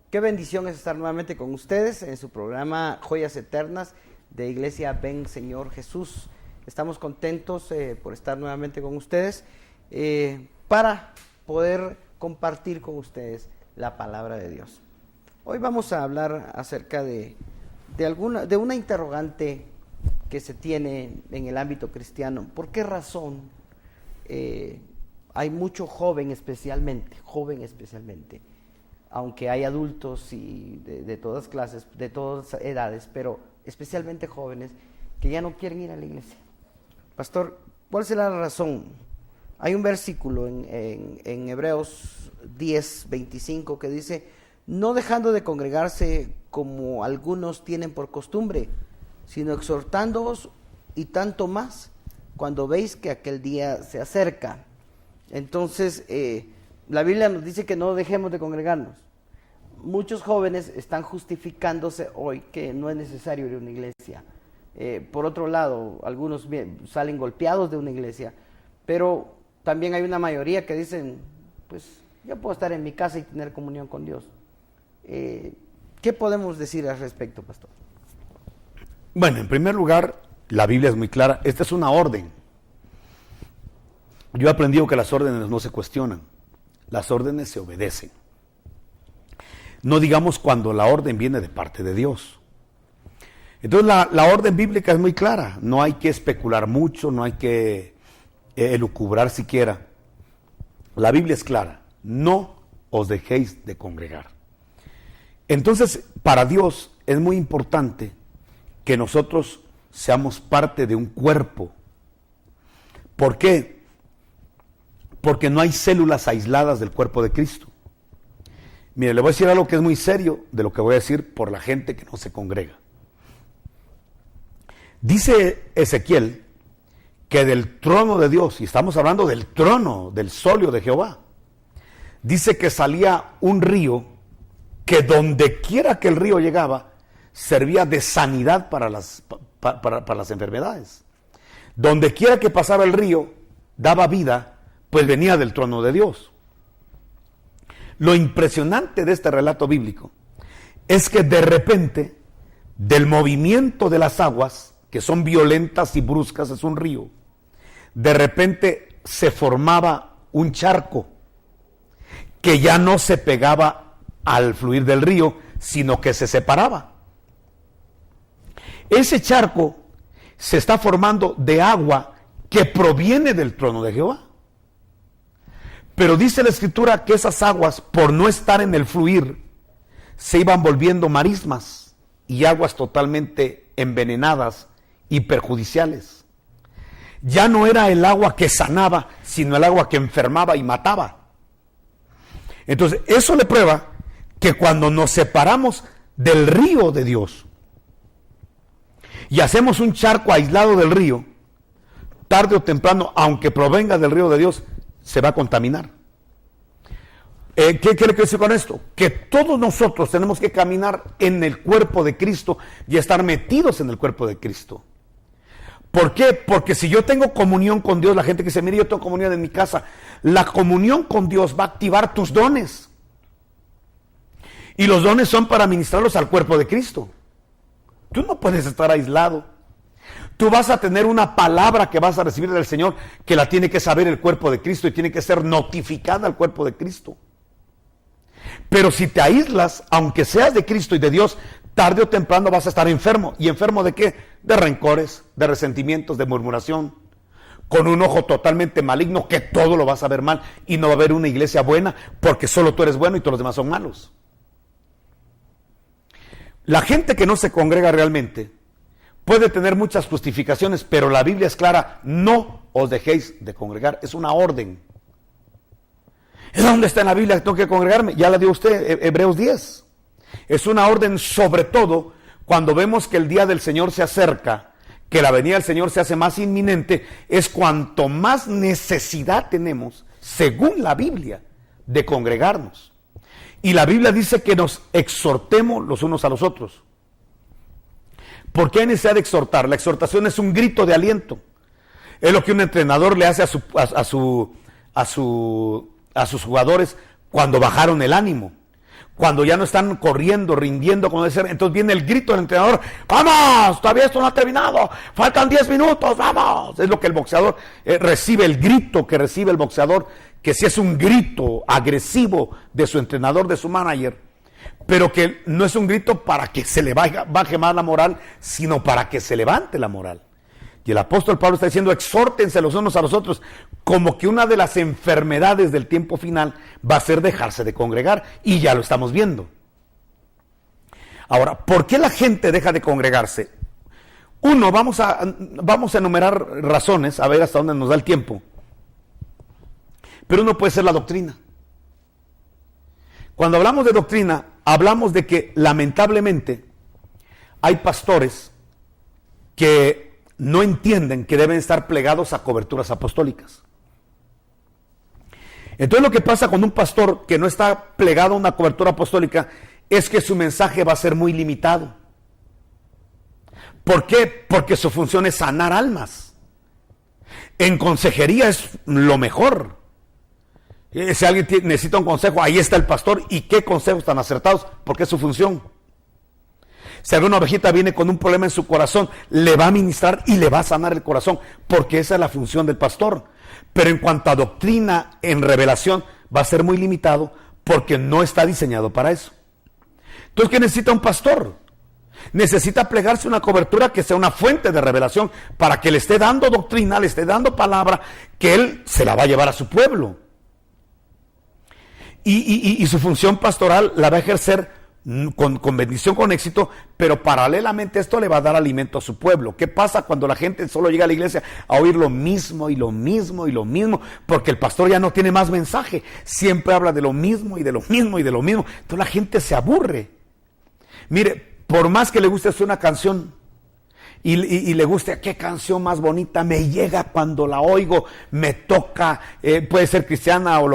Qué bendición es estar nuevamente con ustedes en su programa Joyas Eternas de Iglesia Ven Señor Jesús. Estamos contentos por estar nuevamente con ustedes para poder compartir con ustedes la palabra de Dios. Hoy vamos a hablar acerca de una interrogante que se tiene en el ámbito cristiano. ¿Por qué razón hay mucho joven especialmente, aunque hay adultos y de todas clases, de todas edades, pero especialmente jóvenes que ya no quieren ir a la iglesia? Pastor, ¿cuál será la razón? Hay un versículo en Hebreos 10:25 que dice: no dejando de congregarse como algunos tienen por costumbre, sino exhortándoos, y tanto más cuando veis que aquel día se acerca. Entonces, la Biblia nos dice que no dejemos de congregarnos. Muchos jóvenes están justificándose hoy que no es necesario ir a una iglesia. Por otro lado, algunos salen golpeados de una iglesia, pero también hay una mayoría que dicen, pues yo puedo estar en mi casa y tener comunión con Dios. ¿Qué podemos decir al respecto, pastor? Bueno, en primer lugar, la Biblia es muy clara. Esta es una orden. Yo he aprendido que las órdenes no se cuestionan, las órdenes se obedecen. No digamos cuando la orden viene de parte de Dios. Entonces la orden bíblica es muy clara, no hay que especular mucho, no hay que elucubrar siquiera. La Biblia es clara, no os dejéis de congregar. Entonces, para Dios es muy importante que nosotros seamos parte de un cuerpo. ¿Por qué? Porque no hay células aisladas del cuerpo de Cristo. Mire, le voy a decir algo que es muy serio de lo que voy a decir por la gente que no se congrega. Dice Ezequiel que del trono de Dios, y estamos hablando del trono, del solio de Jehová, dice que salía un río que donde quiera que el río llegaba, servía de sanidad para las enfermedades. Donde quiera que pasaba el río, daba vida, pues venía del trono de Dios. Lo impresionante de este relato bíblico es que de repente, del movimiento de las aguas, que son violentas y bruscas, es un río, de repente se formaba un charco que ya no se pegaba al fluir del río, sino que se separaba. Ese charco se está formando de agua que proviene del trono de Jehová. Pero dice la Escritura que esas aguas, por no estar en el fluir, se iban volviendo marismas y aguas totalmente envenenadas y perjudiciales. Ya no era el agua que sanaba, sino el agua que enfermaba y mataba. Entonces, eso le prueba que cuando nos separamos del río de Dios y hacemos un charco aislado del río, tarde o temprano, aunque provenga del río de Dios, se va a contaminar. ¿Qué quiere decir con esto? Que todos nosotros tenemos que caminar en el cuerpo de Cristo y estar metidos en el cuerpo de Cristo. ¿Por qué? Porque si yo tengo comunión con Dios, la gente que dice, mire, yo tengo comunión en mi casa, la comunión con Dios va a activar tus dones. Y los dones son para ministrarlos al cuerpo de Cristo. Tú no puedes estar aislado. Tú vas a tener una palabra que vas a recibir del Señor, que la tiene que saber el cuerpo de Cristo y tiene que ser notificada al cuerpo de Cristo. Pero si te aíslas, aunque seas de Cristo y de Dios, tarde o temprano vas a estar enfermo. ¿Y enfermo de qué? De rencores, de resentimientos, de murmuración, con un ojo totalmente maligno, que todo lo vas a ver mal, y no va a haber una iglesia buena, porque solo tú eres bueno y todos los demás son malos. La gente que no se congrega realmente puede tener muchas justificaciones, pero la Biblia es clara: no os dejéis de congregar. Es una orden. ¿Dónde está en la Biblia que tengo que congregarme? Ya la dio usted, Hebreos 10. Es una orden, sobre todo cuando vemos que el día del Señor se acerca, que la venida del Señor se hace más inminente, es cuanto más necesidad tenemos, según la Biblia, de congregarnos. Y la Biblia dice que nos exhortemos los unos a los otros. ¿Por qué hay necesidad de exhortar? La exhortación es un grito de aliento. Es lo que un entrenador le hace a sus jugadores cuando bajaron el ánimo. Cuando ya no están corriendo, rindiendo, como debe ser, entonces viene el grito del entrenador: ¡vamos! Todavía esto no ha terminado, faltan 10 minutos, ¡vamos! Es lo que el boxeador recibe, el grito que recibe el boxeador, que sí es un grito agresivo de su entrenador, de su manager, pero que no es un grito para que se le baje más la moral, sino para que se levante la moral. Y el apóstol Pablo está diciendo: exhórtense los unos a los otros, como que una de las enfermedades del tiempo final va a ser dejarse de congregar, y ya lo estamos viendo. Ahora, ¿por qué la gente deja de congregarse? Uno, vamos a enumerar razones, a ver hasta dónde nos da el tiempo. Pero uno puede ser la doctrina. Cuando hablamos de doctrina, hablamos de que lamentablemente hay pastores que no entienden que deben estar plegados a coberturas apostólicas. Entonces lo que pasa con un pastor que no está plegado a una cobertura apostólica es que su mensaje va a ser muy limitado. ¿Por qué? Porque su función es sanar almas. En consejería es lo mejor. Si alguien necesita un consejo, ahí está el pastor. ¿Y qué consejos tan acertados? Porque es su función. Si alguna ovejita viene con un problema en su corazón, le va a ministrar y le va a sanar el corazón, porque esa es la función del pastor. Pero en cuanto a doctrina, en revelación, va a ser muy limitado, porque no está diseñado para eso. Entonces, ¿qué necesita un pastor? Necesita plegarse una cobertura que sea una fuente de revelación, para que le esté dando doctrina, le esté dando palabra, que él se la va a llevar a su pueblo. Y su función pastoral la va a ejercer con bendición, con éxito, pero paralelamente esto le va a dar alimento a su pueblo. ¿Qué pasa cuando la gente solo llega a la iglesia a oír lo mismo y lo mismo y lo mismo? Porque el pastor ya no tiene más mensaje, siempre habla de lo mismo y de lo mismo y de lo mismo. Entonces la gente se aburre. Mire, por más que le guste hacer una canción y le guste: qué canción más bonita, me llega cuando la oigo, me toca, puede ser cristiana o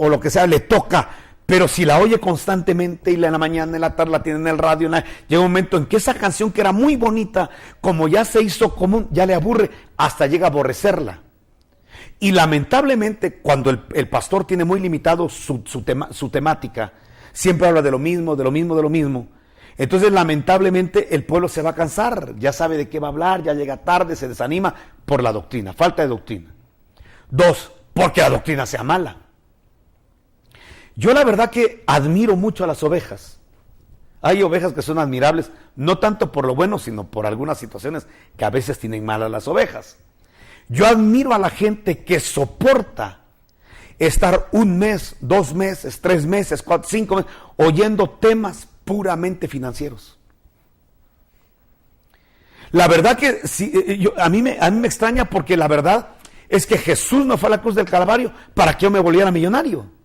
lo que sea, le toca. Pero si la oye constantemente, y en la mañana, en la tarde, la tiene en el radio, llega un momento en que esa canción, que era muy bonita, como ya se hizo común, ya le aburre, hasta llega a aborrecerla. Y lamentablemente, cuando el pastor tiene muy limitado su temática, siempre habla de lo mismo, de lo mismo, de lo mismo. Entonces, lamentablemente, el pueblo se va a cansar, ya sabe de qué va a hablar, ya llega tarde, se desanima por la doctrina, falta de doctrina. 2, porque la doctrina sea mala. Yo la verdad que admiro mucho a las ovejas. Hay ovejas que son admirables, no tanto por lo bueno, sino por algunas situaciones que a veces tienen malas las ovejas. Yo admiro a la gente que soporta estar 1 mes, 2 meses, 3 meses, 4, 5 meses, oyendo temas puramente financieros. La verdad que a mí me extraña, porque la verdad es que Jesús no fue a la cruz del Calvario para que yo me volviera millonario.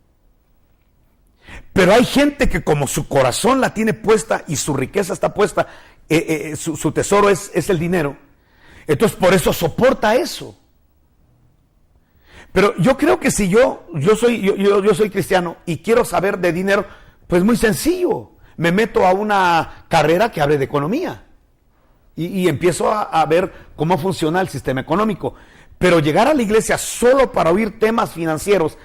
Pero hay gente que, como su corazón la tiene puesta y su riqueza está puesta, su tesoro es el dinero, entonces por eso soporta eso. Pero yo creo que si yo soy cristiano y quiero saber de dinero, pues muy sencillo, me meto a una carrera que hable de economía y empiezo a ver cómo funciona el sistema económico. Pero llegar a la iglesia solo para oír temas financieros,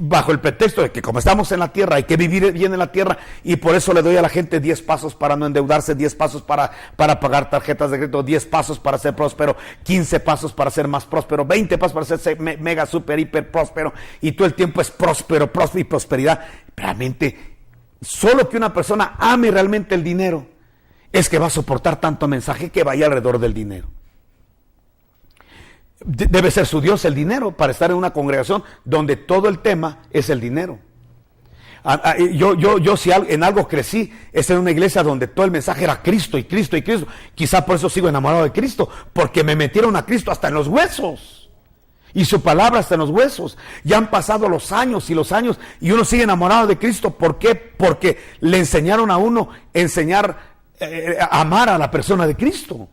bajo el pretexto de que como estamos en la tierra hay que vivir bien en la tierra, y por eso le doy a la gente 10 pasos para no endeudarse, 10 pasos para pagar tarjetas de crédito, 10 pasos para ser próspero, 15 pasos para ser más próspero, 20 pasos para ser mega, super, hiper próspero, y todo el tiempo es próspero y prosperidad. Realmente, solo que una persona ame realmente el dinero es que va a soportar tanto mensaje que vaya alrededor del dinero. Debe ser su Dios el dinero para estar en una congregación donde todo el tema es el dinero. Yo si en algo crecí, es en una iglesia donde todo el mensaje era Cristo y Cristo y Cristo. Quizá por eso sigo enamorado de Cristo, porque me metieron a Cristo hasta en los huesos, y su palabra hasta en los huesos. Ya han pasado los años y uno sigue enamorado de Cristo. ¿Por qué? Porque le enseñaron a uno a amar a la persona de Cristo,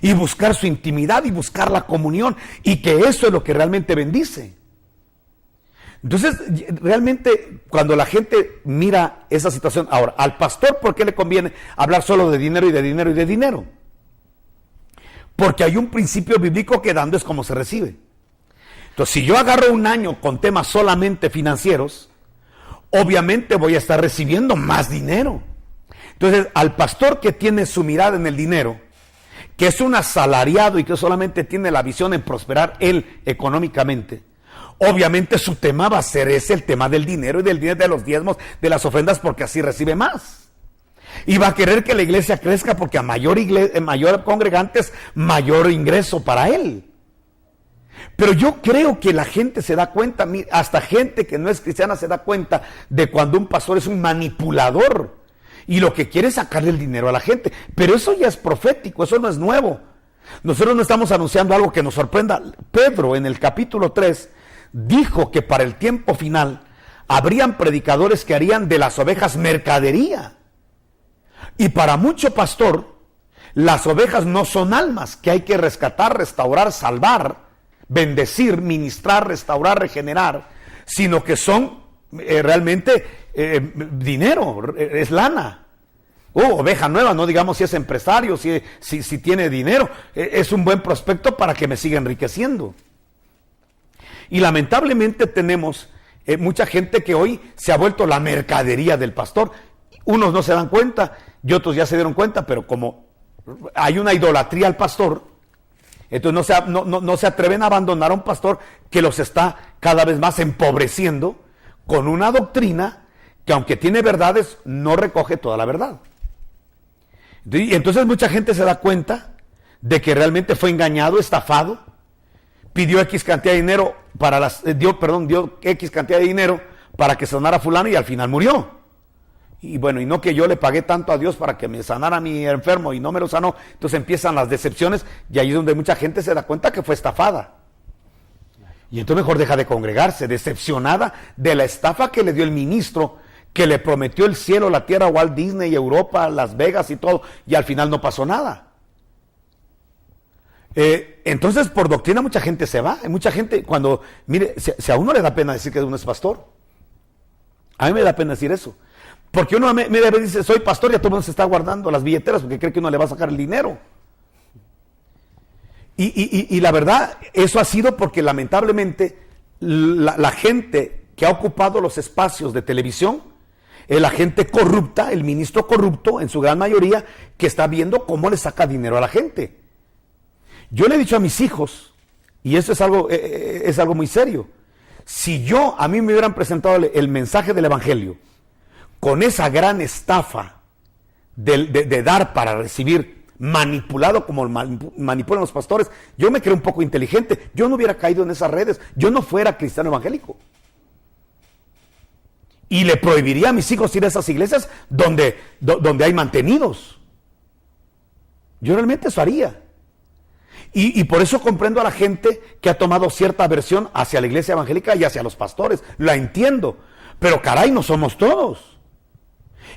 y buscar su intimidad y buscar la comunión, y que eso es lo que realmente bendice. Entonces, realmente, cuando la gente mira esa situación, ahora, al pastor, ¿por qué le conviene hablar solo de dinero y de dinero y de dinero? Porque hay un principio bíblico que dando es como se recibe. Entonces, si yo agarro un año con temas solamente financieros, obviamente voy a estar recibiendo más dinero. Entonces, al pastor que tiene su mirada en el dinero, que es un asalariado y que solamente tiene la visión en prosperar él económicamente, obviamente su tema va a ser ese, el tema del dinero y del dinero, de los diezmos, de las ofrendas, porque así recibe más. Y va a querer que la iglesia crezca porque a mayor congregantes, mayor ingreso para él. Pero yo creo que la gente se da cuenta, hasta gente que no es cristiana se da cuenta de cuando un pastor es un manipulador y lo que quiere es sacarle el dinero a la gente. Pero eso ya es profético, eso no es nuevo. Nosotros no estamos anunciando algo que nos sorprenda. Pedro, en el capítulo 3, dijo que para el tiempo final habrían predicadores que harían de las ovejas mercadería. Y para mucho pastor, las ovejas no son almas que hay que rescatar, restaurar, salvar, bendecir, ministrar, restaurar, regenerar, sino que son realmente dinero, es lana. Oveja nueva, no digamos si es empresario, si tiene dinero, es un buen prospecto para que me siga enriqueciendo. Y lamentablemente tenemos mucha gente que hoy se ha vuelto la mercadería del pastor. Unos no se dan cuenta y otros ya se dieron cuenta, pero como hay una idolatría al pastor, entonces no se atreven a abandonar a un pastor que los está cada vez más empobreciendo con una doctrina que, aunque tiene verdades, no recoge toda la verdad. Y entonces mucha gente se da cuenta de que realmente fue engañado, estafado, pidió X cantidad de dinero dio X cantidad de dinero para que sanara a fulano y al final murió. Y bueno, y no que yo le pagué tanto a Dios para que me sanara a mi enfermo y no me lo sanó. Entonces empiezan las decepciones y ahí es donde mucha gente se da cuenta que fue estafada. Y entonces mejor deja de congregarse, decepcionada de la estafa que le dio el ministro, que le prometió el cielo, la tierra, Walt Disney, Europa, Las Vegas y todo, y al final no pasó nada. Entonces por doctrina mucha gente se va. Mucha gente cuando, mire, si a uno le da pena decir que uno es pastor, a mí me da pena decir eso. Porque uno me dice, soy pastor, y a todo el mundo se está guardando las billeteras porque cree que uno le va a sacar el dinero. Y la verdad, eso ha sido porque lamentablemente la gente que ha ocupado los espacios de televisión es la gente corrupta, el ministro corrupto en su gran mayoría, que está viendo cómo le saca dinero a la gente. Yo le he dicho a mis hijos, y eso es algo muy serio, si a mí me hubieran presentado el mensaje del evangelio con esa gran estafa de dar para recibir, manipulado como manipulan los pastores, yo me creo un poco inteligente, yo no hubiera caído en esas redes, yo no fuera cristiano evangélico. Y le prohibiría a mis hijos ir a esas iglesias donde hay mantenidos. Yo realmente eso haría. Y por eso comprendo a la gente que ha tomado cierta aversión hacia la iglesia evangélica y hacia los pastores. La entiendo. Pero caray, no somos todos.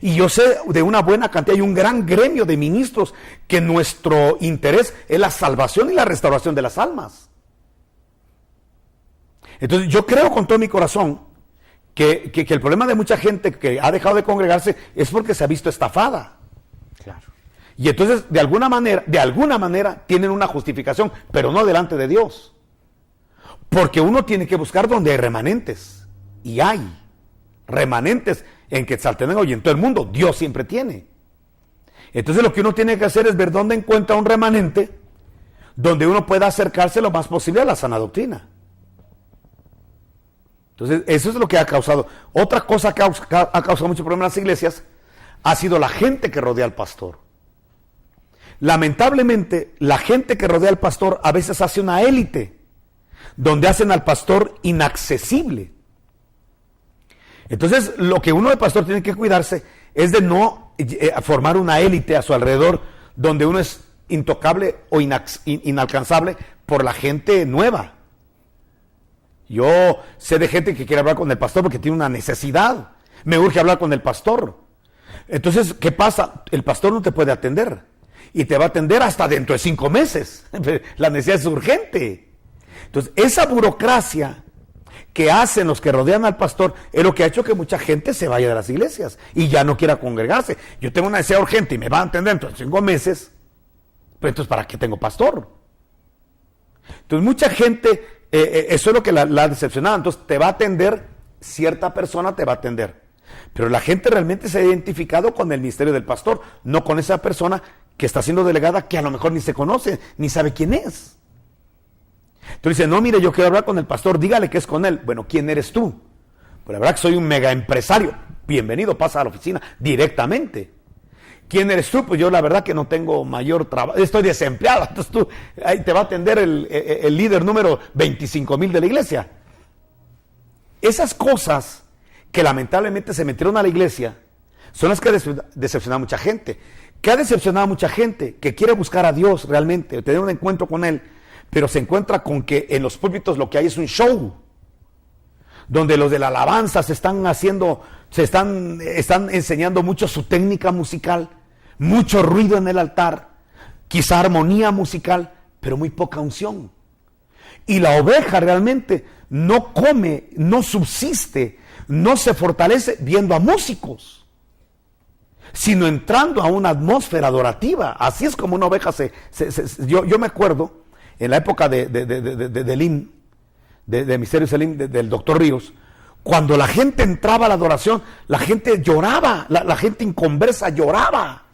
Y yo sé de una buena cantidad, hay un gran gremio de ministros que nuestro interés es la salvación y la restauración de las almas. Entonces yo creo con todo mi corazón que el problema de mucha gente que ha dejado de congregarse es porque se ha visto estafada. Claro. Y entonces de alguna manera tienen una justificación, pero no delante de Dios. Porque uno tiene que buscar donde hay remanentes. Y hay remanentes en Quetzaltenango y en todo el mundo. Dios siempre tiene. Entonces lo que uno tiene que hacer es ver dónde encuentra un remanente donde uno pueda acercarse lo más posible a la sana doctrina. Entonces eso es lo que ha causado. Otra cosa que ha causado mucho problema en las iglesias ha sido la gente que rodea al pastor. Lamentablemente, la gente que rodea al pastor a veces hace una élite, donde hacen al pastor inaccesible. Entonces, lo que uno de pastor tiene que cuidarse es de no formar una élite a su alrededor, donde uno es intocable o inalcanzable por la gente nueva. Yo sé de gente que quiere hablar con el pastor porque tiene una necesidad. Me urge hablar con el pastor. Entonces, ¿qué pasa? El pastor no te puede atender. Y te va a atender hasta dentro de 5 meses. La necesidad es urgente. Entonces, esa burocracia que hacen los que rodean al pastor es lo que ha hecho que mucha gente se vaya de las iglesias y ya no quiera congregarse. Yo tengo una necesidad urgente y me va a atender dentro de 5 meses. Pero entonces, ¿para qué tengo pastor? Entonces, mucha gente, eso es lo que la ha decepcionado. Entonces, te va a atender, cierta persona te va a atender. Pero la gente realmente se ha identificado con el ministerio del pastor, no con esa persona que está siendo delegada, que a lo mejor ni se conoce, ni sabe quién es. Entonces dice, no, mire, yo quiero hablar con el pastor, dígale que es con él. Bueno, ¿quién eres tú? Pues la verdad que soy un mega empresario. Bienvenido, pasa a la oficina directamente. ¿Quién eres tú? Pues yo la verdad que no tengo mayor trabajo, estoy desempleado. Entonces tú, ahí te va a atender el líder número 25,000 de la iglesia. Esas cosas que lamentablemente se metieron a la iglesia son las que decepcionan a mucha gente. ¿Qué ha decepcionado a mucha gente? Que quiere buscar a Dios realmente, tener un encuentro con Él, pero se encuentra con que en los púlpitos lo que hay es un show, donde los de la alabanza están enseñando mucho su técnica musical, mucho ruido en el altar, quizá armonía musical, pero muy poca unción. Y la oveja realmente no come, no subsiste, no se fortalece viendo a músicos, sino entrando a una atmósfera adorativa. Así es como una oveja yo me acuerdo, en la época de Elim, de Misterios Elim, del doctor Ríos, cuando la gente entraba a la adoración, la gente lloraba, la gente inconversa lloraba,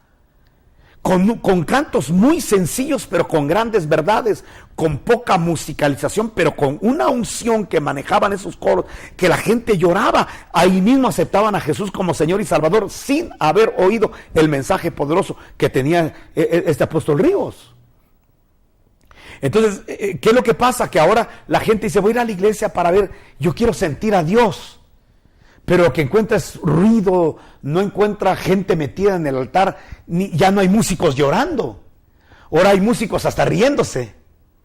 con cantos muy sencillos, pero con grandes verdades, con poca musicalización, pero con una unción que manejaban esos coros, que la gente lloraba. Ahí mismo aceptaban a Jesús como Señor y Salvador, sin haber oído el mensaje poderoso que tenía este apóstol Ríos. Entonces, ¿qué es lo que pasa? Que ahora la gente dice, voy a ir a la iglesia para ver, yo quiero sentir a Dios. Pero lo que encuentra es ruido, no encuentra gente metida en el altar, ya no hay músicos llorando. Ahora hay músicos hasta riéndose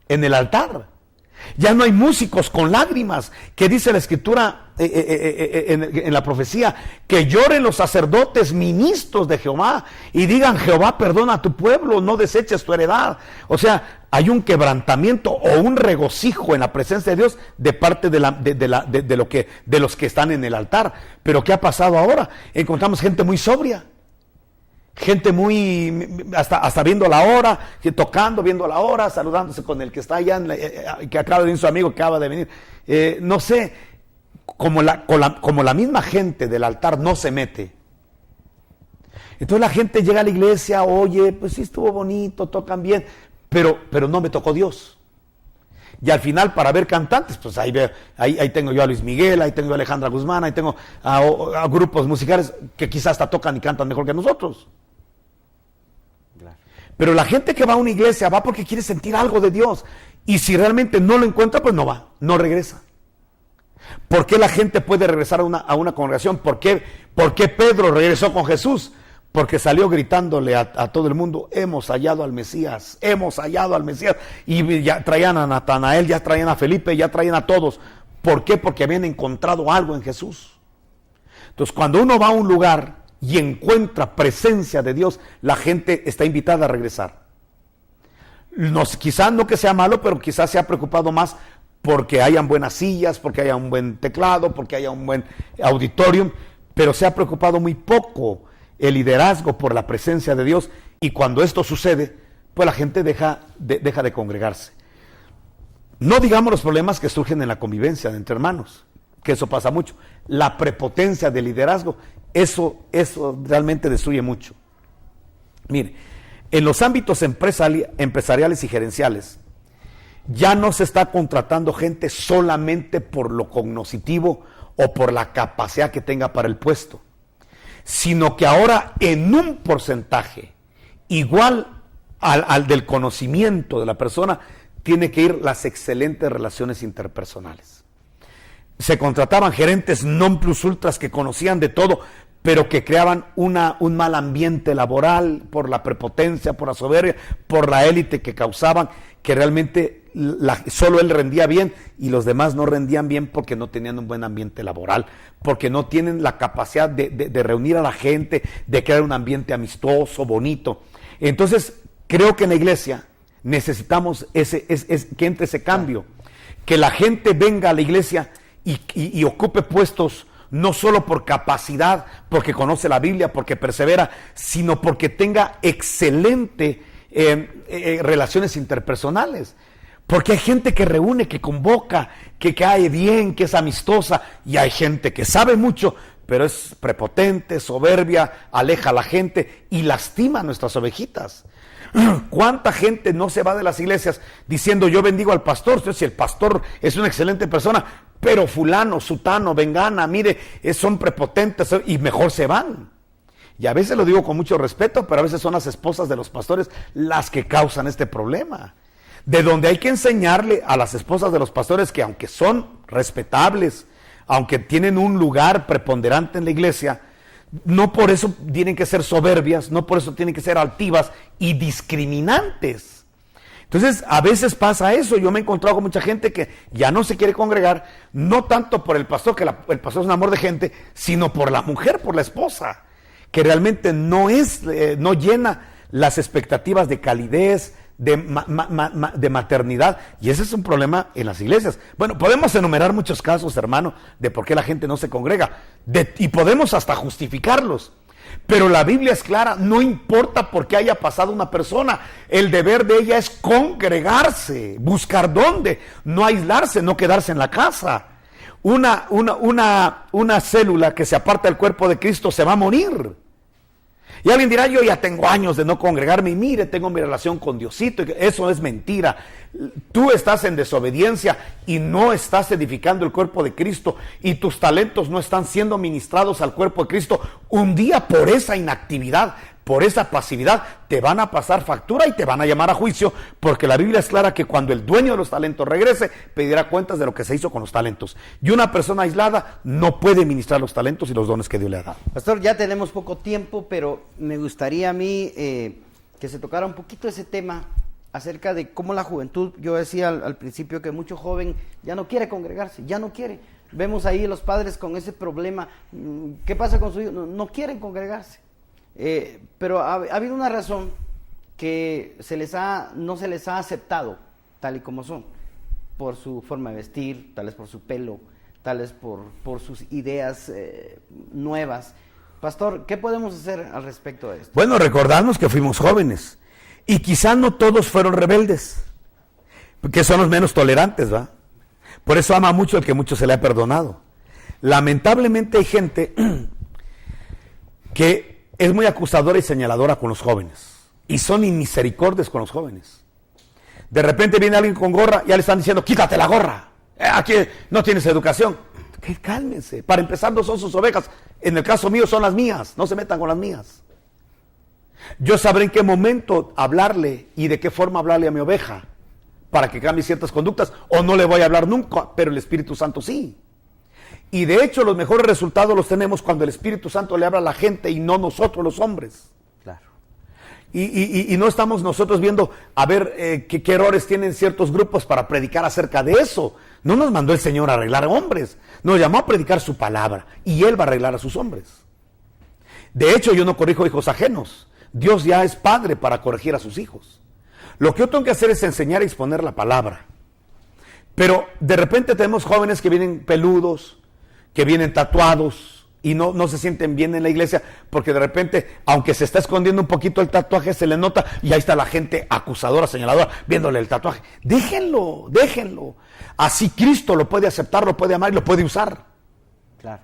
en el altar. Ya no hay músicos con lágrimas, que dice la escritura en la profecía, que lloren los sacerdotes ministros de Jehová y digan, Jehová perdona a tu pueblo, no deseches tu heredad. O sea, hay un quebrantamiento o un regocijo en la presencia de Dios de parte de los que están en el altar. Pero ¿qué ha pasado ahora? Encontramos gente muy sobria. Gente muy, hasta viendo la hora, tocando, viendo la hora, saludándose con el que está allá, que acaba de venir su amigo que acaba de venir. No sé, como la misma gente del altar no se mete. Entonces la gente llega a la iglesia, oye, pues sí estuvo bonito, tocan bien, pero no me tocó Dios. Y al final, para ver cantantes, pues ahí tengo yo a Luis Miguel, ahí tengo yo a Alejandra Guzmán, ahí tengo a grupos musicales que quizás hasta tocan y cantan mejor que nosotros. Pero la gente que va a una iglesia va porque quiere sentir algo de Dios. Y si realmente no lo encuentra, pues no va, no regresa. ¿Por qué la gente puede regresar a una congregación? ¿Por qué Pedro regresó con Jesús? Porque salió gritándole a todo el mundo, hemos hallado al Mesías, hemos hallado al Mesías. Y ya traían a Natanael, ya traían a Felipe, ya traían a todos. ¿Por qué? Porque habían encontrado algo en Jesús. Entonces, cuando uno va a un lugar y encuentra presencia de Dios, la gente está invitada a regresar. Quizás no que sea malo, pero quizás se ha preocupado más porque hayan buenas sillas, porque haya un buen teclado, porque haya un buen auditorium, pero se ha preocupado muy poco el liderazgo por la presencia de Dios, y cuando esto sucede, pues la gente deja de congregarse. No digamos los problemas que surgen en la convivencia entre hermanos, que eso pasa mucho. La prepotencia del liderazgo, eso realmente destruye mucho. Mire, en los ámbitos empresariales y gerenciales, ya no se está contratando gente solamente por lo cognoscitivo o por la capacidad que tenga para el puesto, sino que ahora en un porcentaje igual al del conocimiento de la persona, tiene que ir las excelentes relaciones interpersonales. Se contrataban gerentes non plus ultras que conocían de todo, pero que creaban un mal ambiente laboral por la prepotencia, por la soberbia, por la élite que causaban, que realmente solo él rendía bien y los demás no rendían bien porque no tenían un buen ambiente laboral, porque no tienen la capacidad de reunir a la gente, de crear un ambiente amistoso, bonito. Entonces, creo que en la iglesia necesitamos que entre ese cambio, que la gente venga a la iglesia y ocupe puestos no solo por capacidad, porque conoce la Biblia, porque persevera, sino porque tenga excelente relaciones interpersonales. Porque hay gente que reúne, que convoca, que cae bien, que es amistosa, y hay gente que sabe mucho, pero es prepotente, soberbia, aleja a la gente y lastima a nuestras ovejitas. ¿Cuánta gente no se va de las iglesias diciendo yo bendigo al pastor? Entonces, si el pastor es una excelente persona, pero fulano, sutano, vengana, mire, son prepotentes y mejor se van. Y a veces lo digo con mucho respeto, pero a veces son las esposas de los pastores las que causan este problema. De donde hay que enseñarle a las esposas de los pastores que aunque son respetables, aunque tienen un lugar preponderante en la iglesia, no por eso tienen que ser soberbias, no por eso tienen que ser altivas y discriminantes. Entonces, a veces pasa eso. Yo me he encontrado con mucha gente que ya no se quiere congregar, no tanto por el pastor, que el pastor es un amor de gente, sino por la mujer, por la esposa, que realmente no llena las expectativas de calidez, de maternidad, y ese es un problema en las iglesias. Bueno, podemos enumerar muchos casos, hermano, de por qué la gente no se congrega, y podemos hasta justificarlos, pero la Biblia es clara, no importa por qué haya pasado una persona, el deber de ella es congregarse, buscar dónde, no aislarse, no quedarse en la casa. Una célula que se aparta del cuerpo de Cristo se va a morir. Y alguien dirá, yo ya tengo años de no congregarme y mire, tengo mi relación con Diosito. Eso es mentira. Tú estás en desobediencia y no estás edificando el cuerpo de Cristo y tus talentos no están siendo ministrados al cuerpo de Cristo. Un día por esa inactividad, por esa pasividad, te van a pasar factura y te van a llamar a juicio, porque la Biblia es clara que cuando el dueño de los talentos regrese, pedirá cuentas de lo que se hizo con los talentos. Y una persona aislada no puede ministrar los talentos y los dones que Dios le ha dado. Pastor, ya tenemos poco tiempo, pero me gustaría a mí que se tocara un poquito ese tema acerca de cómo la juventud, yo decía al principio que mucho joven ya no quiere congregarse, ya no quiere. Vemos ahí los padres con ese problema. ¿Qué pasa con su hijo? No quieren congregarse. Pero ha habido una razón que no se les ha aceptado tal y como son, por su forma de vestir, tal vez por su pelo, tal vez por sus ideas nuevas. Pastor, ¿qué podemos hacer al respecto de esto? Bueno, recordarnos que fuimos jóvenes y quizás no todos fueron rebeldes, porque son los menos tolerantes, ¿va? Por eso ama mucho el que mucho se le ha perdonado. Lamentablemente hay gente que es muy acusadora y señaladora con los jóvenes y son inmisericordias con los jóvenes. De repente viene alguien con gorra y ya le están diciendo, quítate la gorra, aquí no tienes educación. Cálmense, para empezar no son sus ovejas, en el caso mío son las mías, no se metan con las mías. Yo sabré en qué momento hablarle y de qué forma hablarle a mi oveja para que cambie ciertas conductas, o no le voy a hablar nunca, pero el Espíritu Santo sí. Y de hecho los mejores resultados los tenemos cuando el Espíritu Santo le habla a la gente y no nosotros los hombres. Claro. Y no estamos nosotros viendo a ver qué errores tienen ciertos grupos para predicar acerca de eso. No nos mandó el Señor a arreglar hombres, nos llamó a predicar su palabra y Él va a arreglar a sus hombres. De hecho yo no corrijo hijos ajenos, Dios ya es padre para corregir a sus hijos. Lo que yo tengo que hacer es enseñar y exponer la palabra. Pero de repente tenemos jóvenes que vienen peludos, que vienen tatuados y no se sienten bien en la iglesia porque de repente, aunque se está escondiendo un poquito el tatuaje, se le nota y ahí está la gente acusadora, señaladora, viéndole el tatuaje. Déjenlo. Así Cristo lo puede aceptar, lo puede amar y lo puede usar. Claro.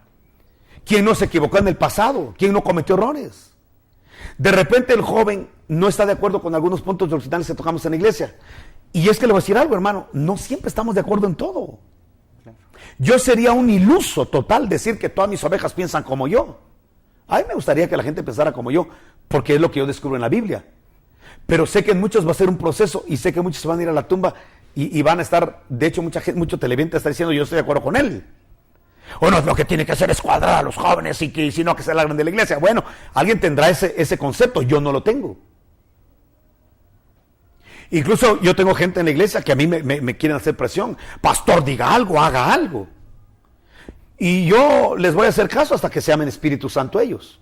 ¿Quién no se equivocó en el pasado? ¿Quién no cometió errores? De repente el joven no está de acuerdo con algunos puntos doctrinales que tocamos en la iglesia. Y es que le voy a decir algo, hermano, no siempre estamos de acuerdo en todo. Yo sería un iluso total decir que todas mis ovejas piensan como yo. A mí me gustaría que la gente pensara como yo, porque es lo que yo descubro en la Biblia. Pero sé que en muchos va a ser un proceso y sé que muchos se van a ir a la tumba y van a estar, de hecho mucho televidente está diciendo yo estoy de acuerdo con él. O no, lo que tiene que hacer es cuadrar a los jóvenes y que si no que se larguen de la iglesia. Bueno, alguien tendrá ese concepto, yo no lo tengo. Incluso yo tengo gente en la iglesia que a mí me quieren hacer presión. Pastor, diga algo, haga algo. Y yo les voy a hacer caso hasta que se amen Espíritu Santo ellos.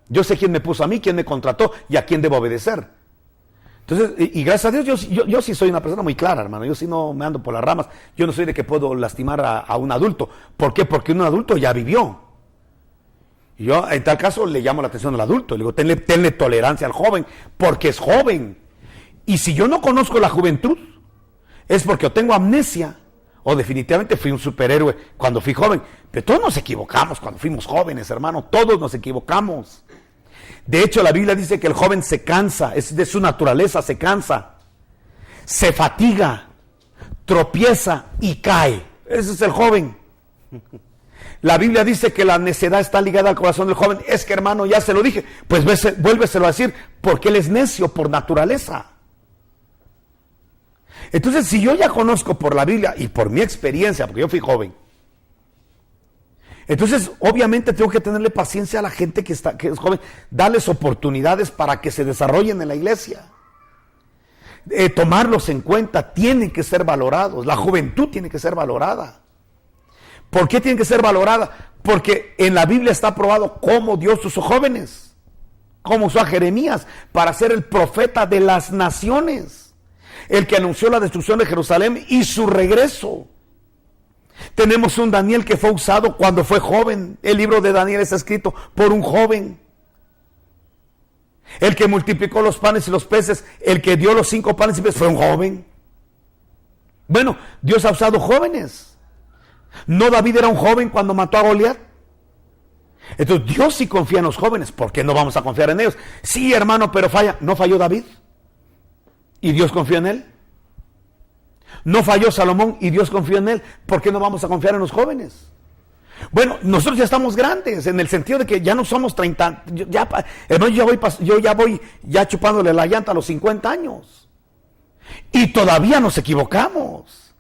Yo sé quién me puso a mí, quién me contrató y a quién debo obedecer. Entonces, y gracias a Dios, yo sí soy una persona muy clara, hermano. Yo sí no me ando por las ramas. Yo no soy de que puedo lastimar a un adulto. ¿Por qué? Porque un adulto ya vivió. Y yo en tal caso le llamo la atención al adulto. Le digo, tenle tolerancia al joven, porque es joven. Y si yo no conozco la juventud, es porque o tengo amnesia o definitivamente fui un superhéroe cuando fui joven. Pero todos nos equivocamos cuando fuimos jóvenes, hermano. Todos nos equivocamos. De hecho, la Biblia dice que el joven se cansa, es de su naturaleza, se cansa, se fatiga, tropieza y cae. Ese es el joven. La Biblia dice que la necedad está ligada al corazón del joven. Es que, hermano, ya se lo dije. Pues vuélveselo a decir, porque él es necio por naturaleza. Entonces, si yo ya conozco por la Biblia y por mi experiencia, porque yo fui joven, entonces obviamente tengo que tenerle paciencia a la gente que es joven, darles oportunidades para que se desarrollen en la iglesia, tomarlos en cuenta, tienen que ser valorados, la juventud tiene que ser valorada. ¿Por qué tiene que ser valorada? Porque en la Biblia está probado cómo Dios usó jóvenes, cómo usó a Jeremías para ser el profeta de las naciones, el que anunció la destrucción de Jerusalén y su regreso. Tenemos un Daniel que fue usado cuando fue joven. El libro de Daniel está escrito por un joven. El que multiplicó los panes y los peces, el que dio los 5 panes y peces, fue un joven. Bueno, Dios ha usado jóvenes. ¿No David era un joven cuando mató a Goliat? Entonces Dios sí confía en los jóvenes. ¿Por qué no vamos a confiar en ellos? Sí, hermano, pero falla. ¿No falló David? ¿Y Dios confió en él? ¿No falló Salomón y Dios confió en él? ¿Por qué no vamos a confiar en los jóvenes? Bueno, nosotros ya estamos grandes, en el sentido de que ya no somos 30, hermano, yo ya voy chupándole la llanta a los 50 años. Y todavía nos equivocamos.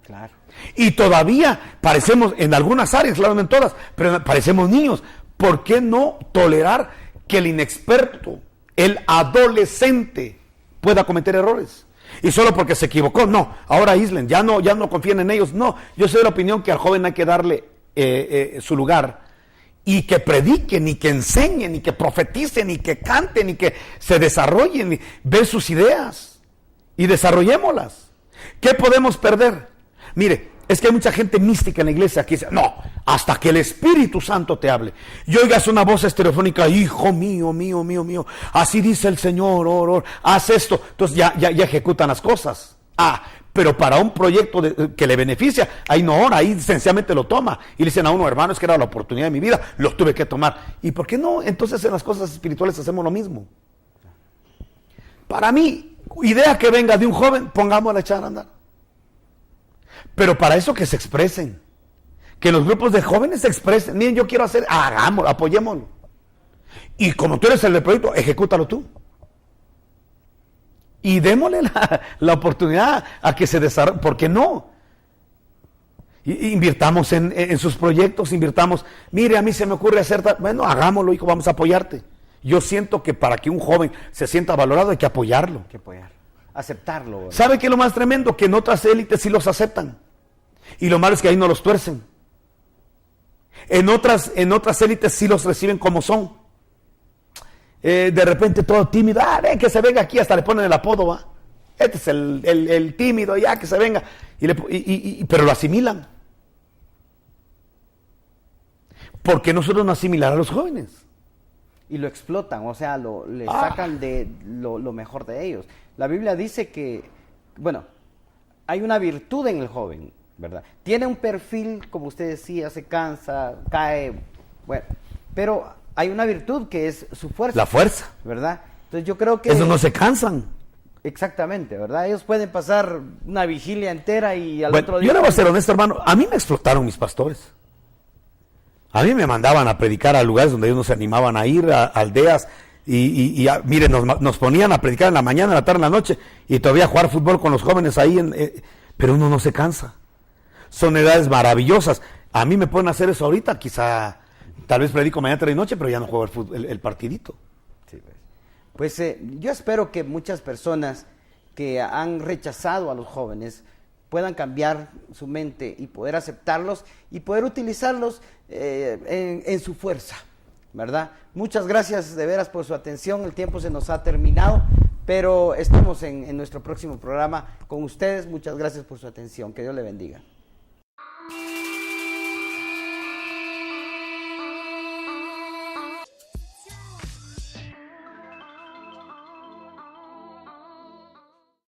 Claro. Y todavía parecemos, en algunas áreas, claro, no en todas, pero parecemos niños. ¿Por qué no tolerar que el inexperto, el adolescente, pueda cometer errores? Y solo porque se equivocó, no, ahora aíslen, ya no confíen en ellos, no. Yo soy de la opinión que al joven hay que darle su lugar, y que prediquen, y que enseñen, y que profeticen, y que canten, y que se desarrollen, y ver sus ideas, y desarrollémoslas. ¿Qué podemos perder? Mire, es que hay mucha gente mística en la iglesia que dice, no, hasta que el Espíritu Santo te hable y oigas una voz estereofónica, hijo mío, mío, mío, mío, así dice el Señor, haz esto. Entonces ya ejecutan las cosas. Pero para un proyecto que le beneficia, ahí no ora, ahí sencillamente lo toma. Y le dicen a uno, hermano, es que era la oportunidad de mi vida, lo tuve que tomar. ¿Y por qué no? Entonces en las cosas espirituales hacemos lo mismo. Para mí, idea que venga de un joven, pongámosla a echar a andar. Pero para eso que se expresen, que los grupos de jóvenes se expresen. Miren, yo quiero hacer, hagámoslo, apoyémoslo. Y como tú eres el del proyecto, ejecútalo tú. Y démosle la oportunidad a que se desarrolle. ¿Por qué no? Invirtamos en sus proyectos, invirtamos. Mire, a mí se me ocurre hacer tal. Bueno, hagámoslo, hijo, vamos a apoyarte. Yo siento que para que un joven se sienta valorado hay que apoyarlo. Hay que apoyar. Aceptarlo, ¿verdad? ¿Sabe qué es lo más tremendo? Que en otras élites sí los aceptan. Y lo malo es que ahí no los tuercen. En otras élites sí los reciben como son. De repente todo tímido, ven que se venga aquí, hasta le ponen el apodo, ¿va? Este es el tímido, ya que se venga. Pero lo asimilan. Porque nosotros no asimilar a los jóvenes. Y lo explotan, o sea, le sacan de lo mejor de ellos. La Biblia dice que, bueno, hay una virtud en el joven, ¿verdad? Tiene un perfil, como usted decía, se cansa, cae, bueno, pero hay una virtud que es su fuerza. La fuerza. ¿Verdad? Entonces yo creo que... Eso no se cansan. Exactamente, ¿verdad? Ellos pueden pasar una vigilia entera y al otro día... Yo le voy a ser honesto, hermano, a mí me explotaron mis pastores. A mí me mandaban a predicar a lugares donde ellos no se animaban a ir, a aldeas, miren, nos ponían a predicar en la mañana, en la tarde, en la noche, y todavía jugar fútbol con los jóvenes ahí, pero uno no se cansa. Son edades maravillosas. A mí me pueden hacer eso ahorita, quizá, tal vez predico mañana, tarde y noche, pero ya no juego el partidito. Sí, pues yo espero que muchas personas que han rechazado a los jóvenes puedan cambiar su mente y poder aceptarlos y poder utilizarlos en su fuerza, ¿verdad? Muchas gracias de veras por su atención. El tiempo se nos ha terminado, pero estamos en nuestro próximo programa con ustedes. Muchas gracias por su atención. Que Dios le bendiga.